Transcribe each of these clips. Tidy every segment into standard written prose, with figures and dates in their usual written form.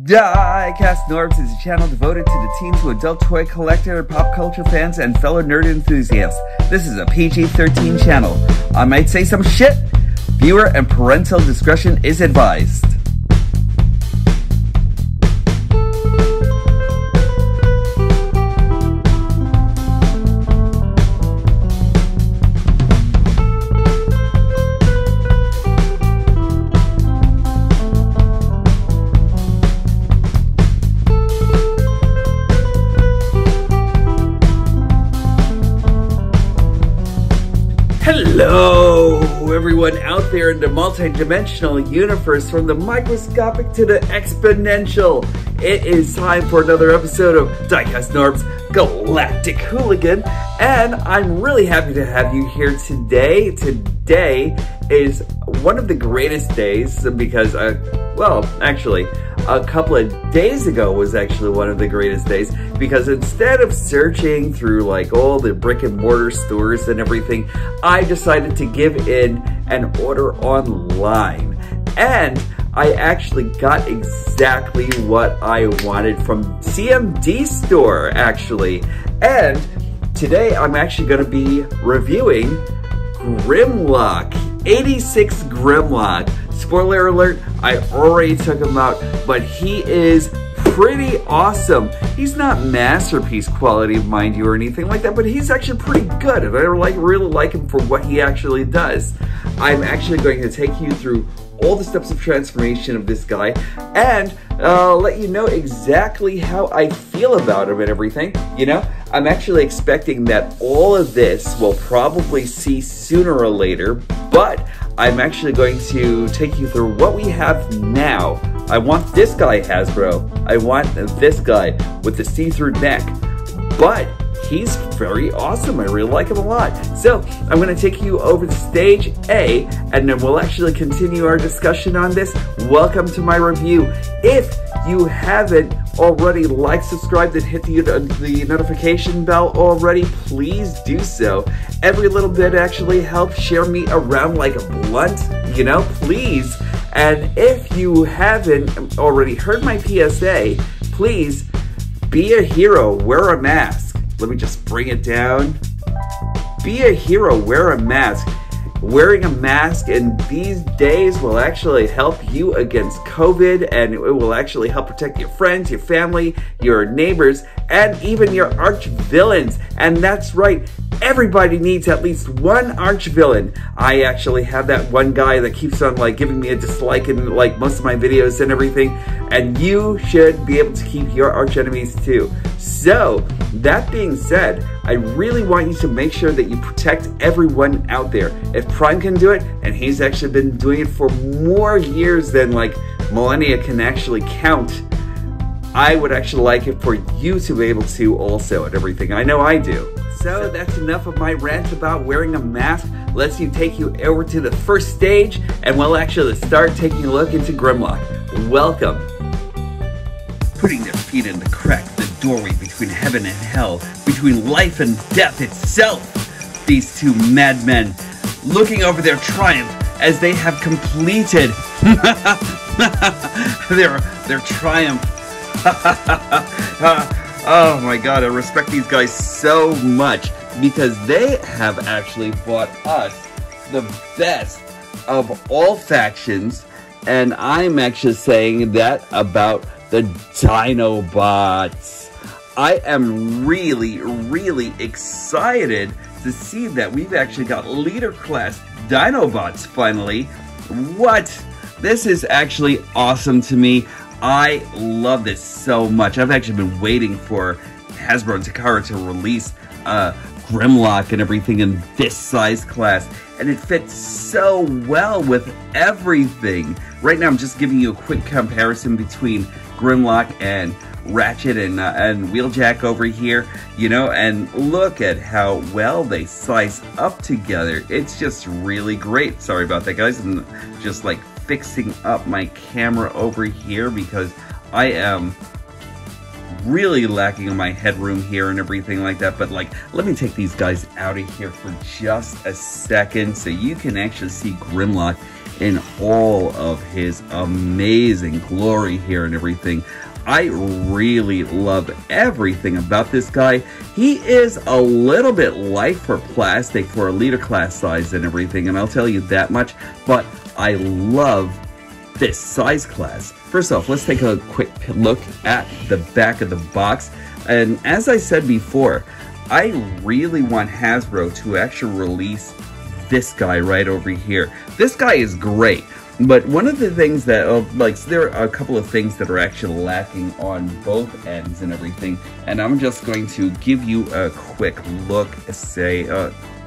Diecast Norbs is a channel devoted to the teen to adult toy collector, pop culture fans, and fellow nerd enthusiasts. This is a PG-13 channel. I might say some shit. Viewer and parental discretion is advised. Hello, everyone out there in the multi-dimensional universe, from the microscopic to the exponential. It is time for another episode of Diecast Norbs Galactic Hooligan, and I'm really happy to have you here today. Today is one of the greatest days because, well, actually, a couple of days ago was actually one of the greatest days because instead of searching through like all the brick and mortar stores and everything, I decided to give in and order online. And I actually got exactly what I wanted from CMD store, actually. And today I'm actually going to be reviewing Grimlock, 86 Grimlock. Spoiler alert, I already took him out, but he is pretty awesome. He's not masterpiece quality, mind you, or anything like that, but he's actually pretty good, and I really like him for what he actually does. I'm actually going to take you through all the steps of transformation of this guy and let you know exactly how I feel about him and everything. You know, I'm actually expecting that all of this will probably see sooner or later, but I'm actually going to take you through what we have now. I want this guy, Hasbro. I want this guy with the see-through neck, but he's very awesome. I really like him a lot. So I'm going to take you over to stage A, and then we'll actually continue our discussion on this. Welcome to my review. If you haven't already liked, subscribed, and hit the notification bell already, please do so. Every little bit actually helps. Share me around like a blunt, you know, please. And if you haven't already heard my PSA, please be a hero, wear a mask. Let me just bring it down. Be a hero, wear a mask. Wearing a mask in these days will actually help you against COVID, and it will actually help protect your friends, your family, your neighbors, and even your arch villains. And that's right, everybody needs at least one arch villain. I actually have that one guy that keeps on like giving me a dislike in like most of my videos and everything, and you should be able to keep your arch enemies too. So that being said, I really want you to make sure that you protect everyone out there. If Prime can do it, and he's actually been doing it for more years than like millennia can actually count, I would actually like it for you to be able to also and everything. I know I do. So that's enough of my rant about wearing a mask. Let's take you over to the first stage, and we'll actually start taking a look into Grimlock. Welcome. Putting their feet in the crack, the doorway between heaven and hell, between life and death itself. These two madmen looking over their triumph as they have completed their triumph. Oh my god, I respect these guys so much because they have actually bought us the best of all factions, and I'm actually saying that about the Dinobots. I am really excited to see that we've actually got leader class Dinobots finally. What? This is actually awesome to me. I love this so much. I've actually been waiting for Hasbro and Takara to release Grimlock and everything in this size class, and it fits so well with everything. Right now I'm just giving you a quick comparison between Grimlock and Ratchet and Wheeljack over here, you know, and look at how well they size up together. It's just really great. Sorry about that, guys. I'm just like fixing up my camera over here because I am really lacking on my headroom here and everything like that. But like, let me take these guys out of here for just a second so you can actually see Grimlock in all of his amazing glory here and everything. I really love everything about this guy. He is a little bit light for plastic for a leader class size and everything, and I'll tell you that much, but I love this size class. First off, let's take a quick look at the back of the box. And as I said before, I really want Hasbro to actually release this guy right over here. This guy is great, but one of the things that, like, there are a couple of things that are actually lacking on both ends and everything, and I'm just going to give you a quick look, say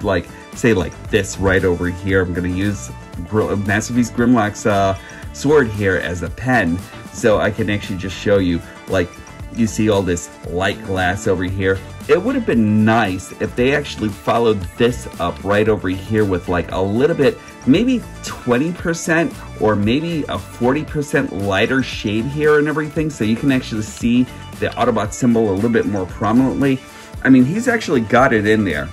like this right over here. I'm going to use Masterpiece Grimlock's sword here as a pen, so I can actually just show you, like, you see all this light glass over here. It would have been nice if they actually followed this up right over here with like a little bit, maybe 20% or maybe a 40% lighter shade here and everything, so you can actually see the Autobot symbol a little bit more prominently. I mean, he's actually got it in there,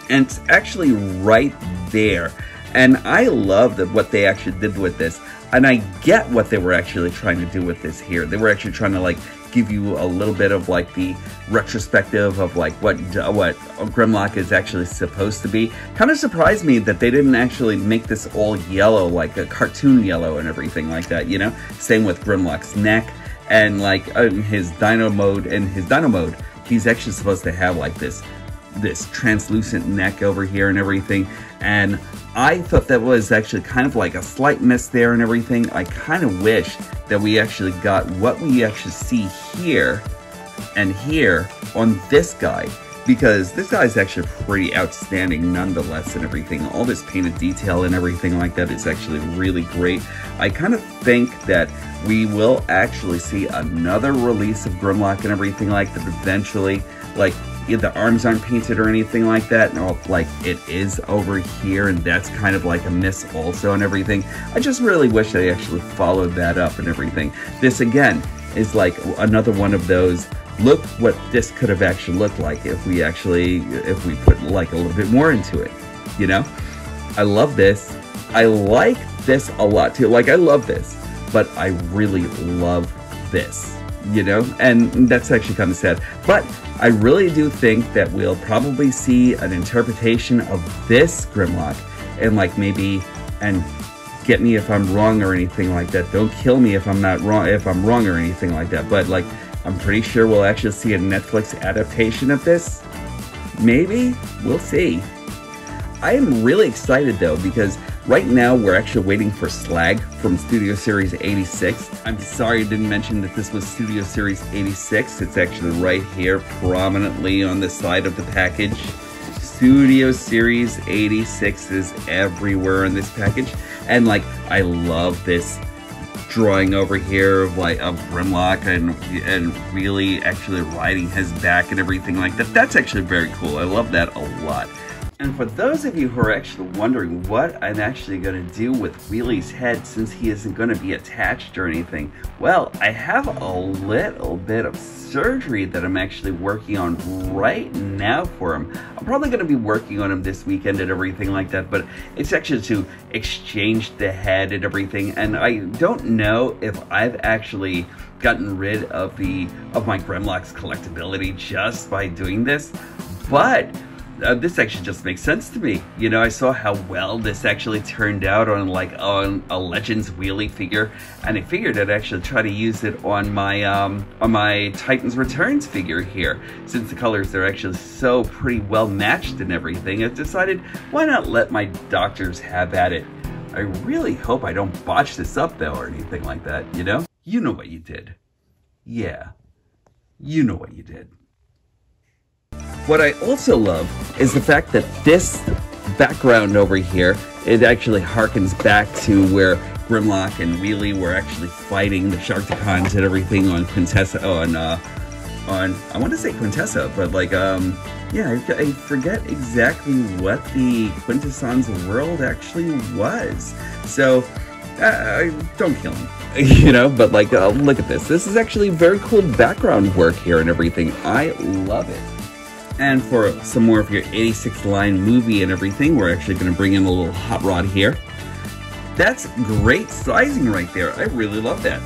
and it's actually right there. And I love what they actually did with this, and I get what they were actually trying to do with this here. They were actually trying to like give you a little bit of like the retrospective of like what Grimlock is actually supposed to be. Kind of surprised me that they didn't actually make this all yellow, like a cartoon yellow and everything like that, you know? Same with Grimlock's neck, and like his Dino mode, he's actually supposed to have like this translucent neck over here and everything, and I thought that was actually kind of like a slight miss there and everything. I kind of wish that we actually got what we actually see here and here on this guy, because this guy is actually pretty outstanding nonetheless and everything. All this painted detail and everything like that is actually really great. I kind of think that we will actually see another release of Grimlock and everything like that eventually. Like, the arms aren't painted or anything like that, no, like it is over here, and that's kind of like a miss also and everything. I just really wish they actually followed that up and everything. This again is like another one of those, look what this could have actually looked like if we put like a little bit more into it, you know? I love this. I like this a lot too. Like, I love this, but I really love this, you know? And that's actually kind of sad, but I really do think that we'll probably see an interpretation of this Grimlock, and like maybe, and get me if I'm wrong or anything like that. Don't kill me if I'm not wrong, if I'm wrong or anything like that. But like, I'm pretty sure we'll actually see a Netflix adaptation of this. Maybe, we'll see. I am really excited though, because right now we're actually waiting for Slag from Studio Series 86. I'm sorry I didn't mention that this was Studio Series 86. It's actually right here prominently on the side of the package. Studio Series 86 is everywhere in this package. And like, I love this drawing over here of like of Grimlock and really actually riding his back and everything like that. That's actually very cool. I love that a lot. And for those of you who are actually wondering what I'm actually going to do with Wheelie's head since he isn't going to be attached or anything, well, I have a little bit of surgery that I'm actually working on right now for him. I'm probably going to be working on him this weekend and everything like that, but it's actually to exchange the head and everything, and I don't know if I've actually gotten rid of my Grimlock's collectability just by doing this, but this actually just makes sense to me. You know, I saw how well this actually turned out on a Legends Wheelie figure, and I figured I'd actually try to use it on my Titans Returns figure here. Since the colors are actually so pretty well matched and everything, I decided why not let my doctors have at it. I really hope I don't botch this up though or anything like that, you know? You know what you did. Yeah, you know what you did. What I also love is the fact that this background over here, it actually harkens back to where Grimlock and Wheelie were actually fighting the Sharkticons and everything on Quintessa, I want to say Quintessa, but like, yeah, I forget exactly what the Quintesson's world actually was. So, don't kill him, you know, but like, look at this. This is actually very cool background work here and everything. I love it. And for some more of your 86 line movie and everything, we're actually going to bring in a little hot rod here. That's great sizing right there. I really love that.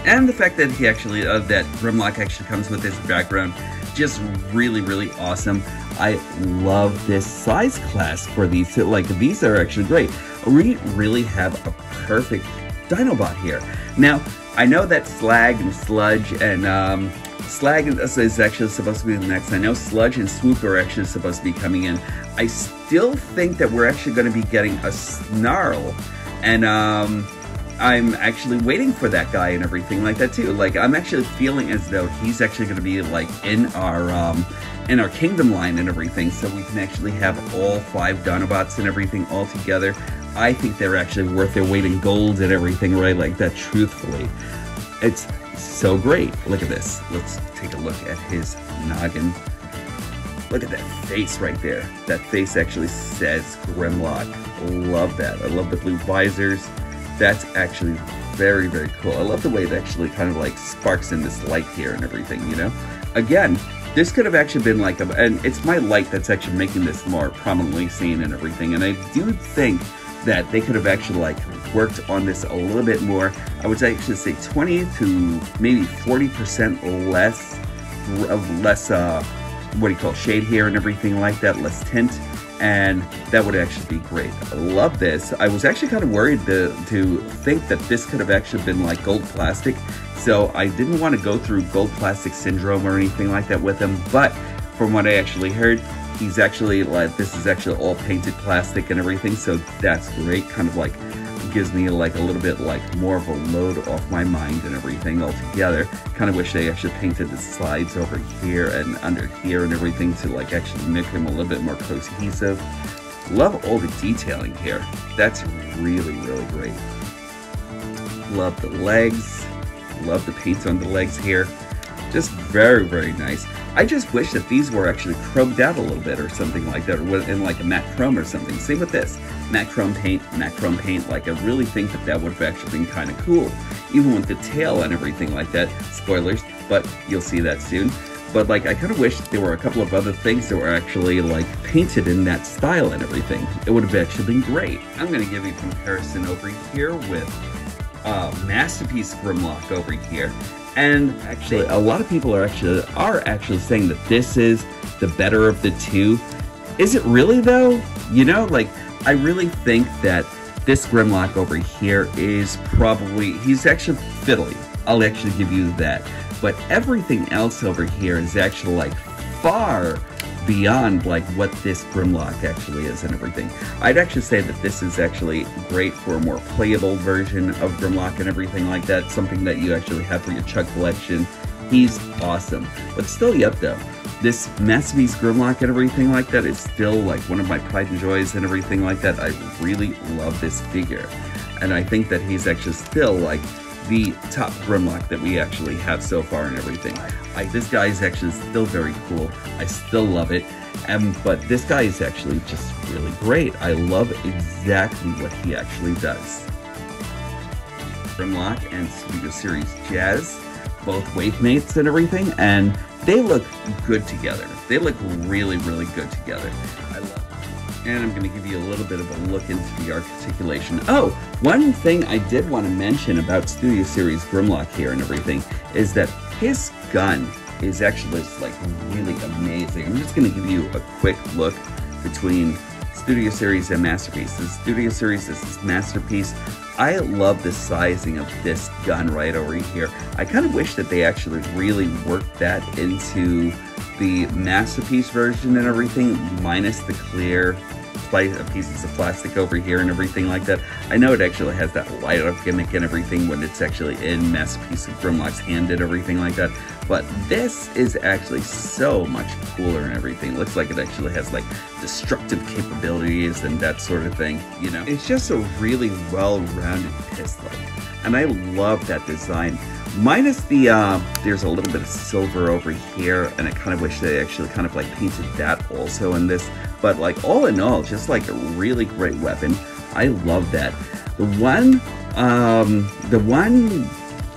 And the fact that he actually, that Grimlock actually comes with this background, just really, really awesome. I love this size class for these. Like, these are actually great. We really have a perfect Dinobot here. Now, I know that Slag and Sludge and Slag is actually supposed to be the next. I know Sludge and Swoop are actually supposed to be coming in. I still think that we're actually going to be getting a Snarl, and I'm actually waiting for that guy and everything like that too. Like, I'm actually feeling as though he's actually going to be like in our Kingdom line and everything, so we can actually have all 5 Dinobots and everything all together. I think they're actually worth their weight in gold and everything, right? Like that, truthfully. It's so great. Look at this. Let's take a look at his noggin. Look at that face right there. That face actually says Grimlock. Love that. I love the blue visors. That's actually very, very cool. I love the way it actually kind of like sparks in this light here and everything, you know? Again, this could have actually been like and it's my light that's actually making this more prominently seen and everything. And I do think that they could have actually like worked on this a little bit more. I would actually say 20 to maybe 40% less what do you call, shade here and everything like that, less tint, and that would actually be great. I love this. I was actually kind of worried to think that this could have actually been like gold plastic, so I didn't want to go through gold plastic syndrome or anything like that with him, but from what I actually heard, he's actually like, this is actually all painted plastic and everything, so that's great. Kind of like gives me like a little bit like more of a load off my mind and everything altogether. Kind of wish they actually painted the sides over here and under here and everything to like actually make him a little bit more cohesive. Love all the detailing here. That's really, really great. Love the legs. Love the paint on the legs here. Just very, very nice. I just wish that these were actually chromed out a little bit or something like that, or in like a matte chrome or something. Same with this. Matte chrome paint. Like, I really think that that would have actually been kind of cool. Even with the tail and everything like that. Spoilers, but you'll see that soon. But like, I kind of wish there were a couple of other things that were actually like painted in that style and everything. It would have actually been great. I'm going to give you a comparison over here with Masterpiece Grimlock over here. And actually, a lot of people are actually saying that this is the better of the two. Is it really though? You know, like, I really think that this Grimlock over here is probably, he's actually fiddly. I'll actually give you that. But everything else over here is actually like far beyond like what this Grimlock actually is and everything. I'd actually say that this is actually great for a more playable version of Grimlock and everything like that. Something that you actually have for your Chug collection. He's awesome. But still, yet though, this Masterpiece Grimlock and everything like that is still like one of my pride and joys and everything like that. I really love this figure. And I think that he's actually still like the top Grimlock that we actually have so far and everything. This guy is actually still very cool. I still love it. But this guy is actually just really great. I love exactly what he actually does. Grimlock and Studio Series Jazz, both wave mates and everything, and they look good together. They look really, really good together. I love it. And I'm going to give you a little bit of a look into the articulation. Oh, one thing I did want to mention about Studio Series Grimlock here and everything is that his gun is actually like really amazing. I'm just going to give you a quick look between Studio Series and Masterpiece. The Studio Series is this Masterpiece. I love the sizing of this gun right over here. I kind of wish that they actually really worked that into the Masterpiece version and everything, minus the clear pieces of plastic over here and everything like that. I know it actually has that light up gimmick and everything when it's actually in Masterpiece of Grimlock's hand and everything like that, but this is actually so much cooler and everything. It looks like it actually has like destructive capabilities and that sort of thing, you know? It's just a really well-rounded pistol, and I love that design. Minus the, there's a little bit of silver over here, and I kind of wish they actually kind of like painted that also in this. But like, all in all, just like a really great weapon. I love that. The one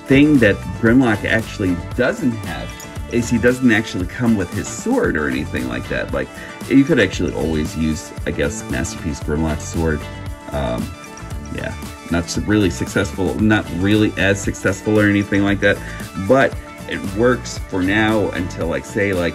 thing that Grimlock actually doesn't have is he doesn't actually come with his sword or anything like that. Like, you could actually always use, I guess, Masterpiece Grimlock's sword. yeah, not really successful, not really as successful or anything like that, but it works for now until, like, say, like,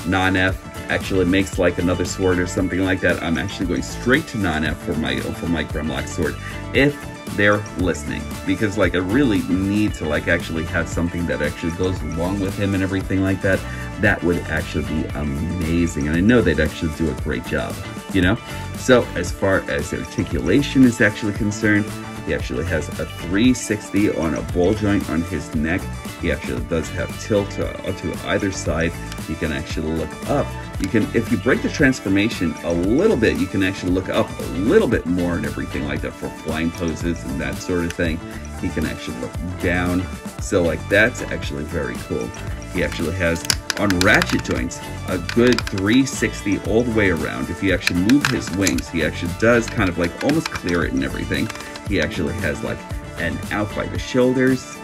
non-F actually makes like another sword or something like that. I'm actually going straight to non-F for my Grimlock sword, if they're listening, because like I really need to like actually have something that actually goes along with him and everything like that. That would actually be amazing, and I know they'd actually do a great job, you know. So as far as articulation is actually concerned, he actually has a 360 on a ball joint on his neck. He actually does have tilt to either side. You can actually look up. You can, if you break the transformation a little bit, you can actually look up a little bit more and everything like that for flying poses and that sort of thing. He can actually look down. So like that's actually very cool. He actually has on ratchet joints a good 360 all the way around. If you actually move his wings, he actually does kind of like almost clear it and everything. He actually has like an out by the shoulders.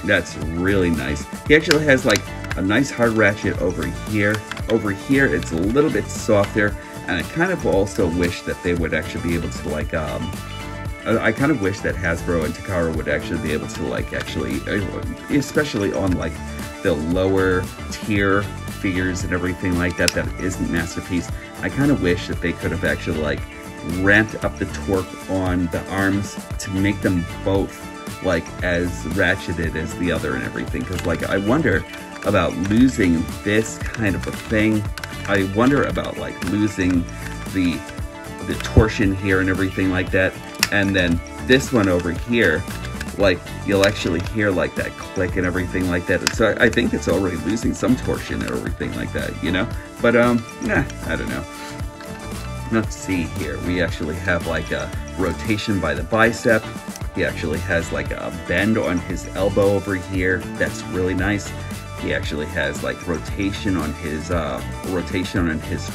That's really nice. He actually has like a nice hard ratchet over here. Over here, it's a little bit softer, and I kind of also wish that they would actually be able to like, I kind of wish that Hasbro and Takara would actually be able to like actually, especially on like the lower tier figures and everything like that, that isn't Masterpiece. I kind of wish that they could have actually like ramped up the torque on the arms to make them both like as ratcheted as the other and everything, because like I wonder about losing this kind of a thing. I wonder about like losing the torsion here and everything like that, and then this one over here, like you'll actually hear like that click and everything like that. So I think it's already losing some torsion and everything like that, you know. But yeah, I don't know. Let's see here. We actually have like a rotation by the bicep. He actually has like a bend on his elbow over here. That's really nice. He actually has like rotation on his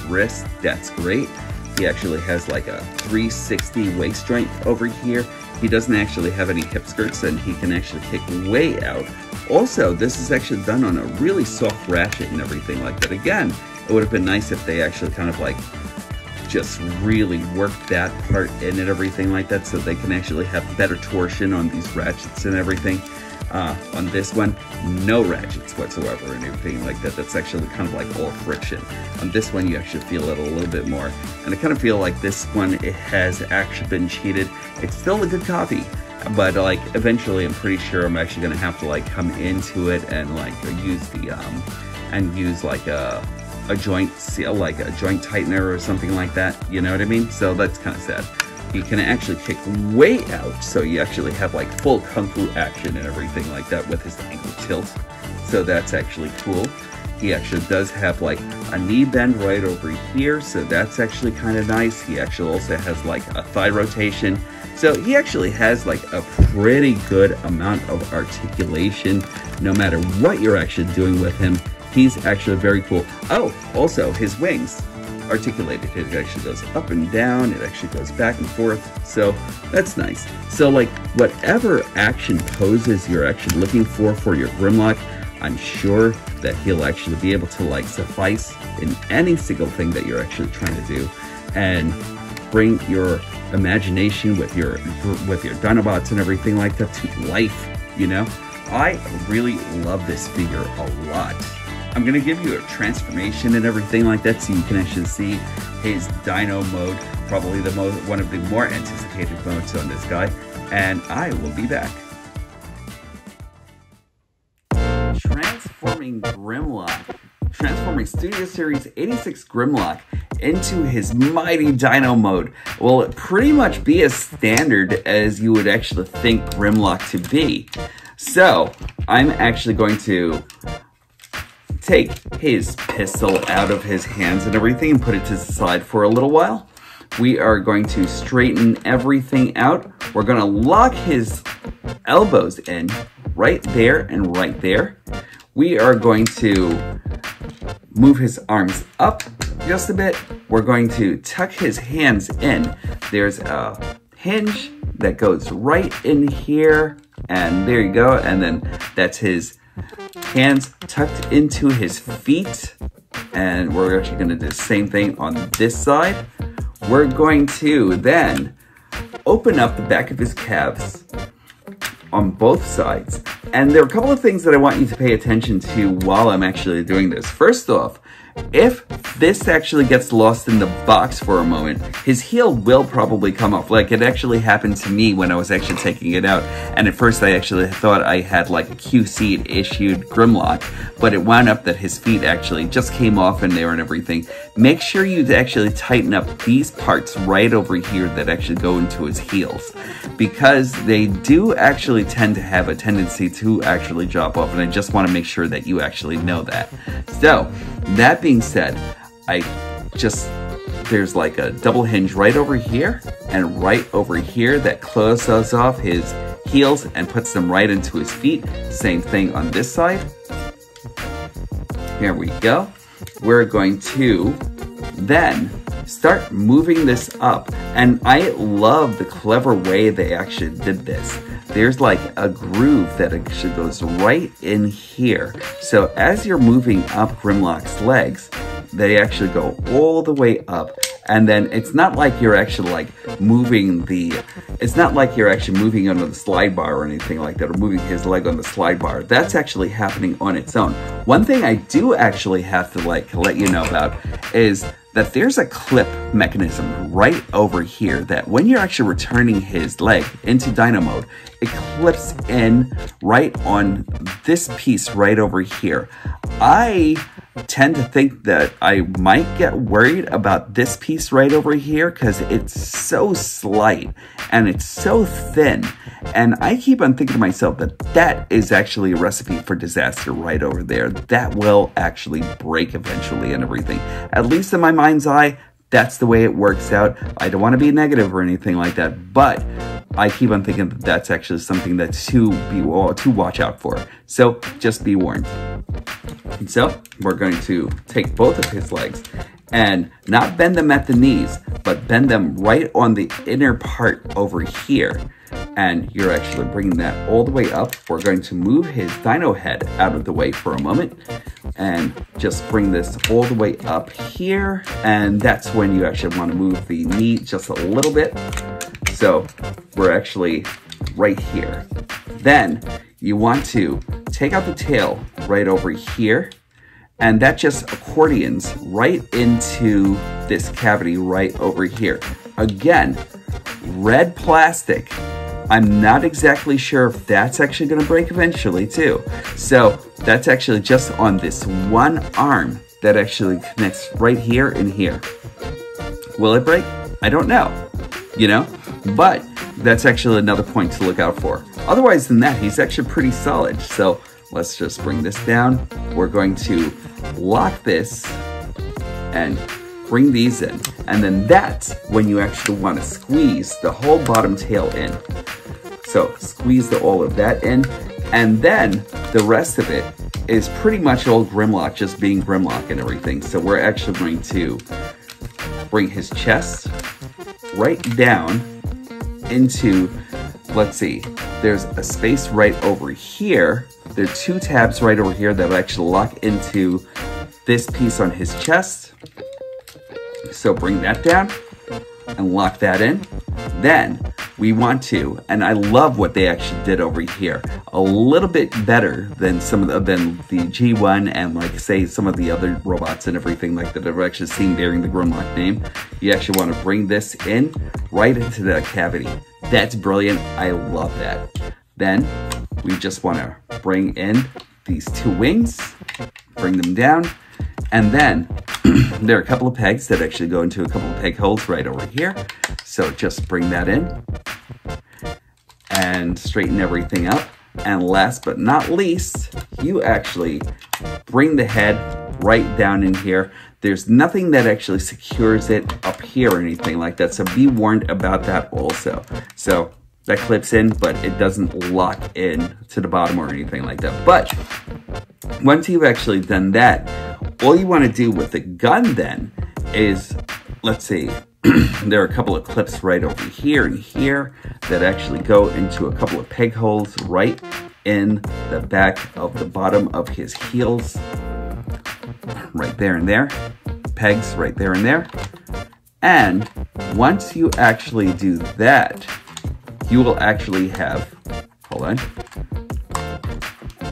wrist. That's great. He actually has like a 360 waist joint over here. He doesn't actually have any hip skirts, and he can actually kick way out. Also, this is actually done on a really soft ratchet and everything like that. Again, it would have been nice if they actually kind of like just really worked that part in and everything like that, so they can actually have better torsion on these ratchets and everything. On this one, no ratchets whatsoever and everything like that. That's actually kind of like all friction. On this one, you actually feel it a little bit more. And I kind of feel like this one, it has actually been cheated. It's still a good copy, but like eventually I'm pretty sure I'm actually going to have to like come into it and like use the, like a joint seal, like a joint tightener or something like that. You know what I mean? So that's kind of sad. You can actually kick way out, so you actually have like full kung fu action and everything like that with his ankle tilt. So that's actually cool. He actually does have like a knee bend right over here, so that's actually kind of nice. He actually also has like a thigh rotation. So he actually has like a pretty good amount of articulation no matter what you're actually doing with him. He's actually very cool. Oh, also his wings. Articulated. It actually goes up and down, it actually goes back and forth, so that's nice. So like whatever action poses you're actually looking for your Grimlock, I'm sure that he'll actually be able to like suffice in any single thing that you're actually trying to do, and bring your imagination with your Dinobots and everything like that to life, you know. I really love this figure a lot. I'm going to give you a transformation and everything like that so you can actually see his Dino mode, probably one of the more anticipated modes on this guy, and I will be back. Transforming Grimlock. Transforming Studio Series 86 Grimlock into his mighty Dino mode will pretty much be as standard as you would actually think Grimlock to be. So, I'm actually going to take his pistol out of his hands and everything and put it to the side for a little while. We are going to straighten everything out. We're going to lock his elbows in right there and right there. We are going to move his arms up just a bit. We're going to tuck his hands in. There's a hinge that goes right in here, and there you go. And then that's his hands tucked into his feet, and we're actually going to do the same thing on this side. We're going to then open up the back of his calves on both sides. And there are a couple of things that I want you to pay attention to while I'm actually doing this. First off, if this actually gets lost in the box for a moment, his heel will probably come off. Like, it actually happened to me when I was actually taking it out. And at first I actually thought I had like a QC issued Grimlock, but it wound up that his feet actually just came off in there and everything. Make sure you actually tighten up these parts right over here that actually go into his heels, because they do actually tend to have a tendency to actually drop off, and I just want to make sure that you actually know that. So, that being said, there's like a double hinge right over here and right over here that closes off his heels and puts them right into his feet. Same thing on this side. Here we go. We're going to then start moving this up, and I love the clever way they actually did this. There's like a groove that actually goes right in here. So as you're moving up Grimlock's legs, they actually go all the way up. And then it's not like you're actually like moving it's not like you're actually moving under the slide bar or anything like that, or moving his leg on the slide bar. That's actually happening on its own. One thing I do actually have to like let you know about is that there's a clip mechanism right over here that when you're actually returning his leg into Dino mode, it clips in right on this piece right over here. I tend to think that I might get worried about this piece right over here because it's so slight and it's so thin, and I keep on thinking to myself that that is actually a recipe for disaster right over there. That will actually break eventually and everything. At least in my mind's eye, that's the way it works out. I don't want to be negative or anything like that, but I keep on thinking that that's actually something that's to watch out for. So just be warned. And so we're going to take both of his legs and not bend them at the knees, but bend them right on the inner part over here. And you're actually bringing that all the way up. We're going to move his dino head out of the way for a moment and just bring this all the way up here. And that's when you actually want to move the knee just a little bit. So we're actually right here. Then you want to take out the tail right over here, and that just accordions right into this cavity right over here. Again, red plastic. I'm not exactly sure if that's actually going to break eventually too. So that's actually just on this one arm that actually connects right here and here. Will it break? I don't know, but that's actually another point to look out for. Otherwise than that, he's actually pretty solid. So let's just bring this down. We're going to lock this and bring these in. And then that's when you actually want to squeeze the whole bottom tail in. So squeeze all of that in. And then the rest of it is pretty much old Grimlock just being Grimlock and everything. So we're actually going to bring his chest right down into, let's see, there's a space right over here. There are two tabs right over here that will actually lock into this piece on his chest. So bring that down and lock that in. Then we want to, and I love what they actually did over here, a little bit better than than the G1 and like say some of the other robots and everything like that I've actually seen bearing the Grimlock name. You actually want to bring this in right into that cavity. That's brilliant. I love that. Then we just want to bring in these two wings, bring them down, and then there are a couple of pegs that actually go into a couple of peg holes right over here. So just bring that in and straighten everything up. And last but not least, you actually bring the head right down in here. There's nothing that actually secures it up here or anything like that. So be warned about that also. So that clips in, but it doesn't lock in to the bottom or anything like that. But once you've actually done that, all you want to do with the gun then is, let's see, there are a couple of clips right over here and here that actually go into a couple of peg holes right in the back of the bottom of his heels. Right there and there. Pegs right there and there. And once you actually do that, you will actually have, hold on,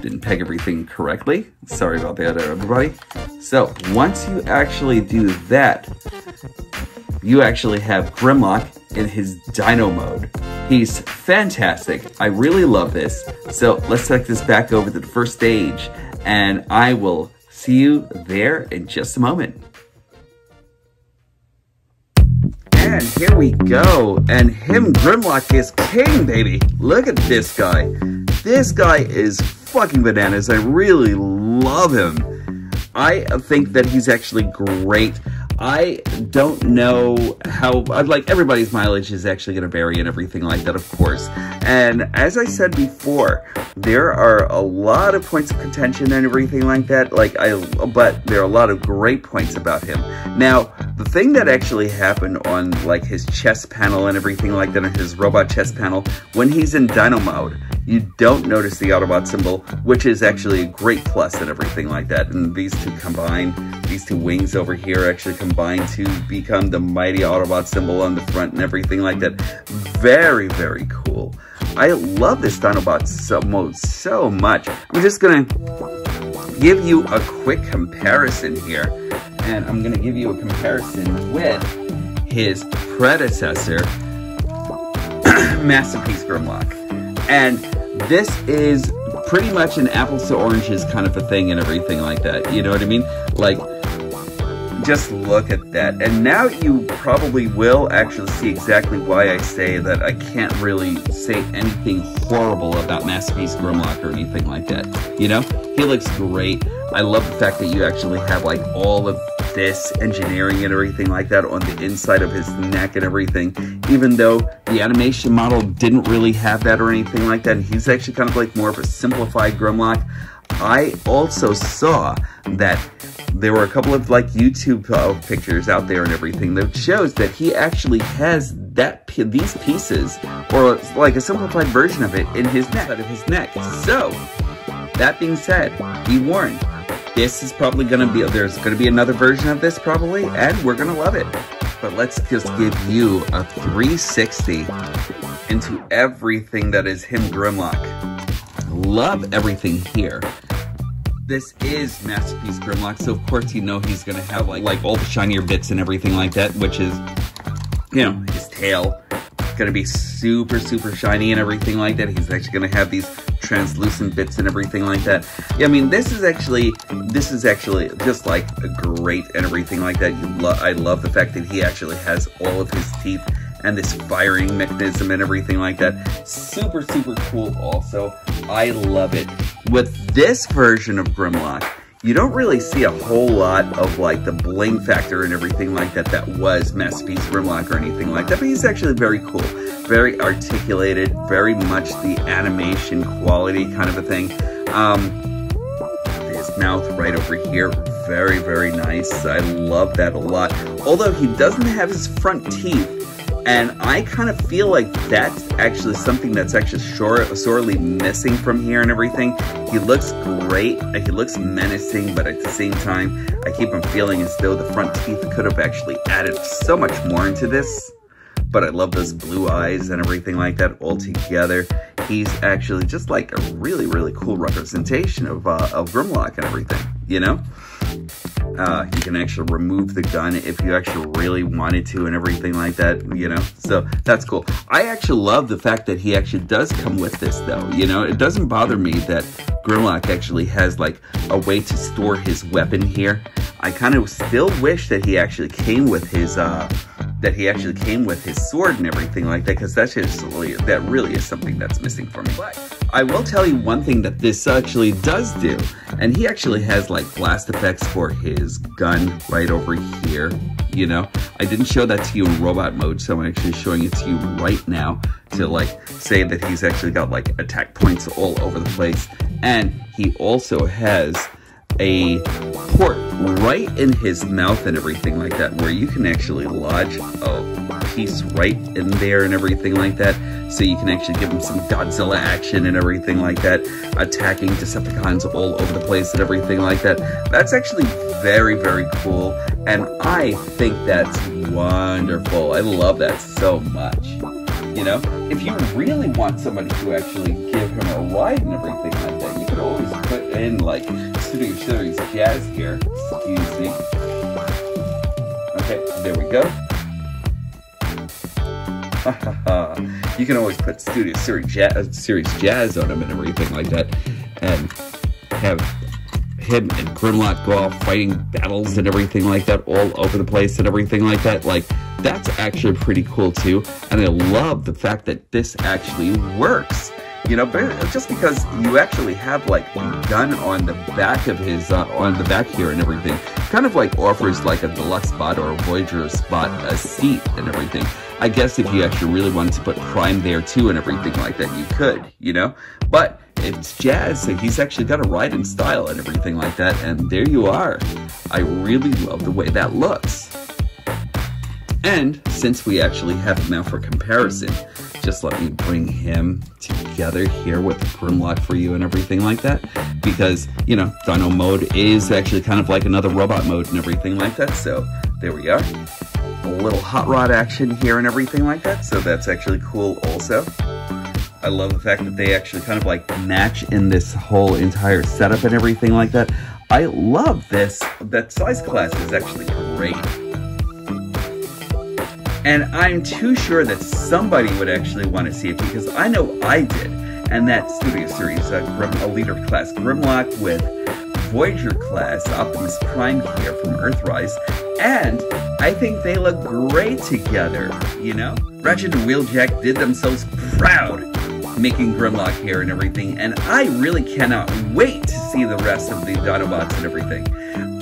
didn't peg everything correctly. Sorry about that, everybody. So once you actually do that, you actually have Grimlock in his Dino mode. He's fantastic. I really love this. So let's take this back over to the first stage, and I will see you there in just a moment. And here we go, and him, Grimlock, is king, baby. Look at this guy. This guy is fucking bananas. I really love him. I think that he's actually great. I don't know how, like, everybody's mileage is actually going to vary and everything like that, of course. And as I said before, there are a lot of points of contention and everything like that, but there are a lot of great points about him. Now, the thing that actually happened on, like, his chest panel and everything like that, on his robot chest panel, when he's in Dino mode, you don't notice the Autobot symbol, which is actually a great plus and everything like that. And these two combine, these two wings over here actually combine to become the mighty Autobot symbol on the front and everything like that. Very, very cool. I love this Dinobot mode so much. I'm just gonna give you a quick comparison here. And I'm gonna give you a comparison with his predecessor, Masterpiece Grimlock. And this is pretty much an apples to oranges kind of a thing and everything like that. You know what I mean? Like, just look at that. And now you probably will actually see exactly why I say that I can't really say anything horrible about Masterpiece Grimlock or anything like that. You know? He looks great. I love the fact that you actually have, like, all of this engineering and everything like that on the inside of his neck and everything, even though the animation model didn't really have that or anything like that. He's actually kind of like more of a simplified Grimlock. I also saw that there were a couple of, like, YouTube pictures out there and everything that shows that he actually has these pieces, or like a simplified version of it, in his neck. So that being said, be warned. This is probably going to be, there's going to be another version of this probably, and we're going to love it. But let's just give you a 360 into everything that is him, Grimlock. Love everything here. This is Masterpiece Grimlock, so of course you know he's going to have like all the shinier bits and everything like that, which is, you know, his tail. Going to be super, super shiny and everything like that. He's actually going to have these translucent bits and everything like that. Yeah, I mean, this is actually just like great and everything like that. I love the fact that he actually has all of his teeth and this firing mechanism and everything like that. Super, super cool also. I love it. With this version of Grimlock, you don't really see a whole lot of, like, the bling factor and everything like that that was Masterpiece Grimlock or anything like that, but he's actually very cool, very articulated, very much the animation quality kind of a thing. His mouth right over here, very, very nice. I love that a lot. Although he doesn't have his front teeth, and I kind of feel like that's actually something that's actually sorely missing from here and everything. He looks great, he looks menacing, but at the same time, I keep on feeling as though the front teeth could have actually added so much more into this. But I love those blue eyes and everything like that all together. He's actually just like a really, really cool representation of Grimlock and everything, you know? You can actually remove the gun if you actually really wanted to and everything like that, you know? So that's cool. I actually love the fact that he actually does come with this, though, you know? It doesn't bother me that Grimlock actually has, like, a way to store his weapon here. I kind of still wish that he actually came with his, sword and everything like that, because that really is something that's missing for me. But I will tell you one thing that this actually does do, and he actually has, like, blast effects for his gun right over here, you know? I didn't show that to you in robot mode, so I'm actually showing it to you right now to, like, say that he's actually got, like, attack points all over the place. And he also has a port right in his mouth and everything like that, where you can actually lodge a piece right in there and everything like that. So you can actually give him some Godzilla action and everything like that, attacking Decepticons all over the place and everything like that. That's actually very, very cool, and I think that's wonderful. I love that so much. You know, if you really want somebody to actually give him a ride and everything like that, you could always put in like Studio Series Jazz here. Excuse me. Okay, there we go. You can always put Studio Series Jazz on him and everything like that, and have him and Grimlock go off fighting battles and everything like that all over the place and everything like that. Like, that's actually pretty cool too, and I love the fact that this actually works. You know, just because you actually have like a gun on the back of his, on the back here and everything, kind of like offers like a deluxe spot or a Voyager spot, a seat and everything. I guess if you actually really wanted to put Prime there too and everything like that, you could, you know, but it's Jazz, so he's actually got a ride in style and everything like that, and there you are. I really love the way that looks. And since we actually have him now for comparison, just let me bring him together here with Grimlock for you and everything like that, because, you know, Dino mode is actually kind of like another robot mode and everything like that, so there we are. A little hot rod action here and everything like that, so that's actually cool also. I love the fact that they actually kind of like match in this whole entire setup and everything like that. I love this. That size class is actually great. And I'm too sure that somebody would actually want to see it, because I know I did. And that Studio Series, a leader class Grimlock with Voyager class Optimus Prime here from Earthrise. And I think they look great together, you know? Ratchet and Wheeljack did themselves proud making Grimlock here and everything, and I really cannot wait to see the rest of the Dinobots and everything.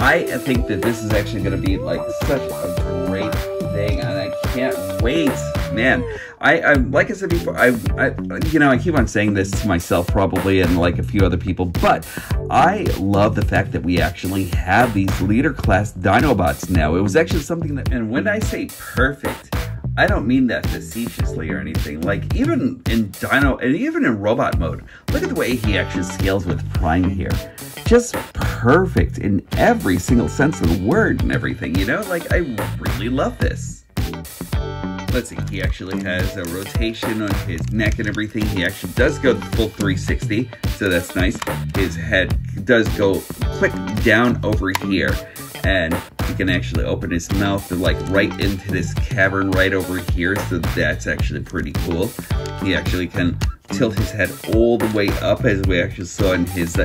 I think that this is actually going to be like such a great thing, and I can't wait, man. I like I said before, you know, I keep on saying this to myself probably and like a few other people, but I love the fact that we actually have these leader class Dinobots now. It was actually something that, and when I say perfect, I don't mean that facetiously or anything. Like, even in Dino, and even in robot mode, look at the way he actually scales with Prime here. Just perfect in every single sense of the word and everything, you know? Like, I really love this. Let's see, he actually has a rotation on his neck and everything. He actually does go the full 360, so that's nice. His head does go click down over here, and he can actually open his mouth to like right into this cavern right over here, so that's actually pretty cool. He actually can tilt his head all the way up, as we actually saw in his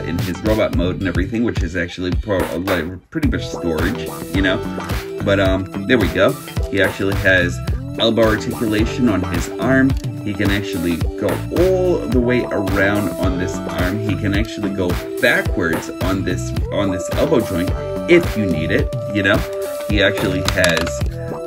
robot mode and everything, which is actually pretty much storage, you know. But there we go. He actually has elbow articulation on his arm. He can actually go all the way around on this arm. He can actually go backwards on this elbow joint if you need it, you know. He actually has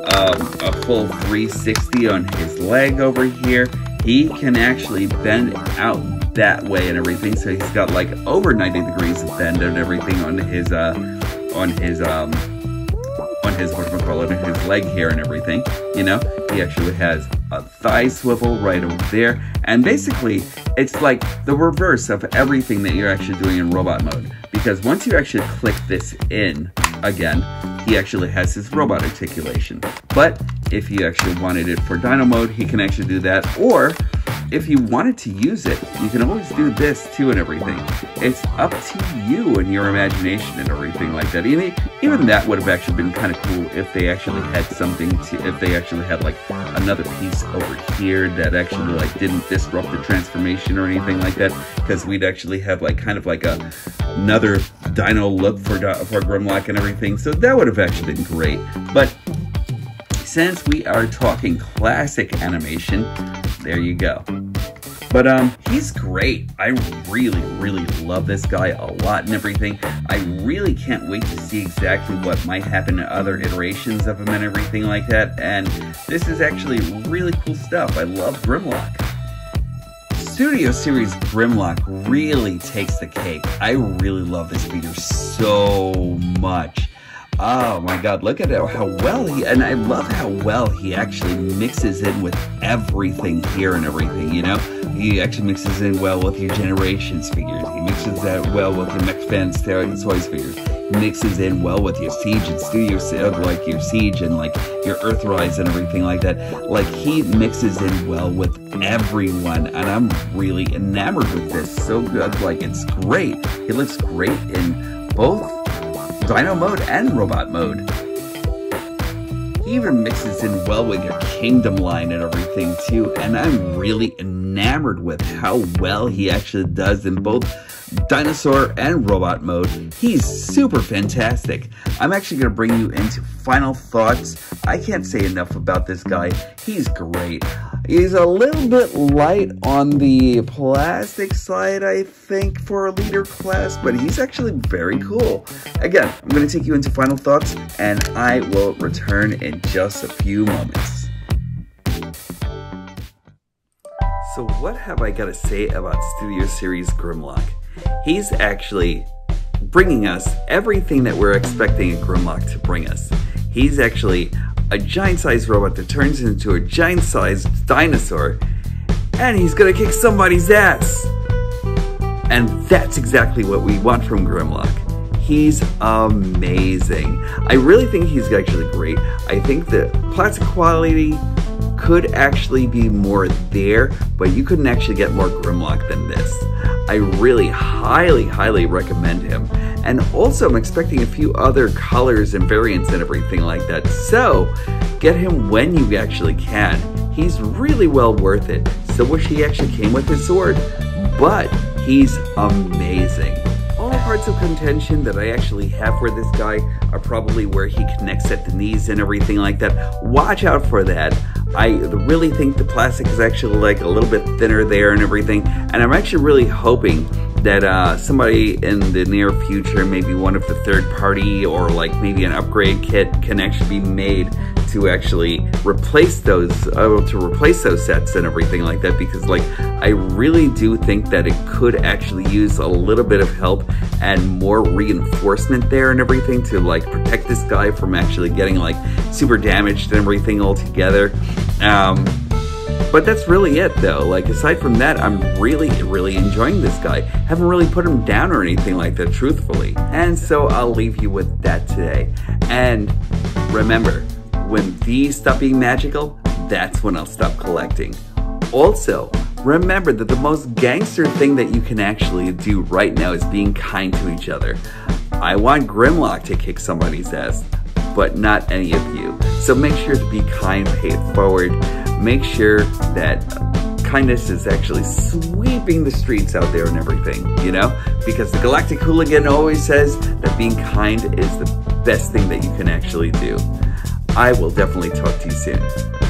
a full 360 on his leg over here. He can actually bend out that way and everything, so he's got like over 90 degrees of bend and everything on his leg here and everything, you know. He actually has a thigh swivel right over there, and basically it's like the reverse of everything that you're actually doing in robot mode, because once you actually click this in again, he actually has his robot articulation. But if you actually wanted it for Dino mode, he can actually do that, or if you wanted to use it, you can always do this too and everything. It's up to you and your imagination and everything like that. Even that would have actually been kind of cool if they actually had something to, if they actually had like another piece over here that actually like didn't disrupt the transformation or anything like that, because we'd actually have like kind of like another Dino look for Grimlock and everything. So that would have actually been great. But since we are talking classic animation, there you go. But he's great. I really, really love this guy a lot and everything. I really can't wait to see exactly what might happen in other iterations of him and everything like that. And this is actually really cool stuff. I love Grimlock. Studio Series Grimlock really takes the cake. I really love this figure so much. Oh my god, look at how well and I love how well he actually mixes in with everything here and everything, you know? He actually mixes in well with your Generations figures. He mixes that well with your Mech Fans Toys figures. He mixes in well with your Siege and Studio, like your Siege and like your Earthrise and everything like that. Like, he mixes in well with everyone, and I'm really enamored with this. So good, like, it's great. It looks great in both Dino mode and robot mode. He even mixes in well with your Kingdom line and everything too, and I'm really enamored with how well he actually does in both dinosaur and robot mode. He's super fantastic. I'm actually going to bring you into final thoughts. I can't say enough about this guy. He's great. He's a little bit light on the plastic side, I think, for a leader class, but he's actually very cool. Again, I'm going to take you into final thoughts, and I will return in just a few moments. So what have I got to say about Studio Series Grimlock? He's actually bringing us everything that we're expecting a Grimlock to bring us. He's actually a giant-sized robot that turns into a giant-sized dinosaur, and he's gonna kick somebody's ass. And that's exactly what we want from Grimlock. He's amazing. I really think he's actually great. I think the plastic quality could actually be more there, but you couldn't actually get more Grimlock than this. I really highly recommend him. And also I'm expecting a few other colors and variants and everything like that. So get him when you actually can. He's really well worth it. Still wish he actually came with his sword, but he's amazing. All parts of contention that I actually have for this guy are probably where he connects at the knees and everything like that. Watch out for that. I really think the plastic is actually like a little bit thinner there and everything, and I'm actually really hoping that somebody in the near future, maybe one of the third party or like maybe an upgrade kit, can actually be made to actually replace those sets and everything like that, because like I really do think that it could actually use a little bit of help and more reinforcement there and everything to like protect this guy from actually getting like super damaged and everything altogether. But that's really it though. Like, aside from that, I'm really enjoying this guy. Haven't really put him down or anything like that, truthfully. And so I'll leave you with that today. And remember, when these stop being magical, that's when I'll stop collecting. Also, remember that the most gangster thing that you can actually do right now is being kind to each other. I want Grimlock to kick somebody's ass, but not any of you. So make sure to be kind, pay it forward. Make sure that kindness is actually sweeping the streets out there and everything, you know? Because the Galactic Hooligan always says that being kind is the best thing that you can actually do. I will definitely talk to you soon.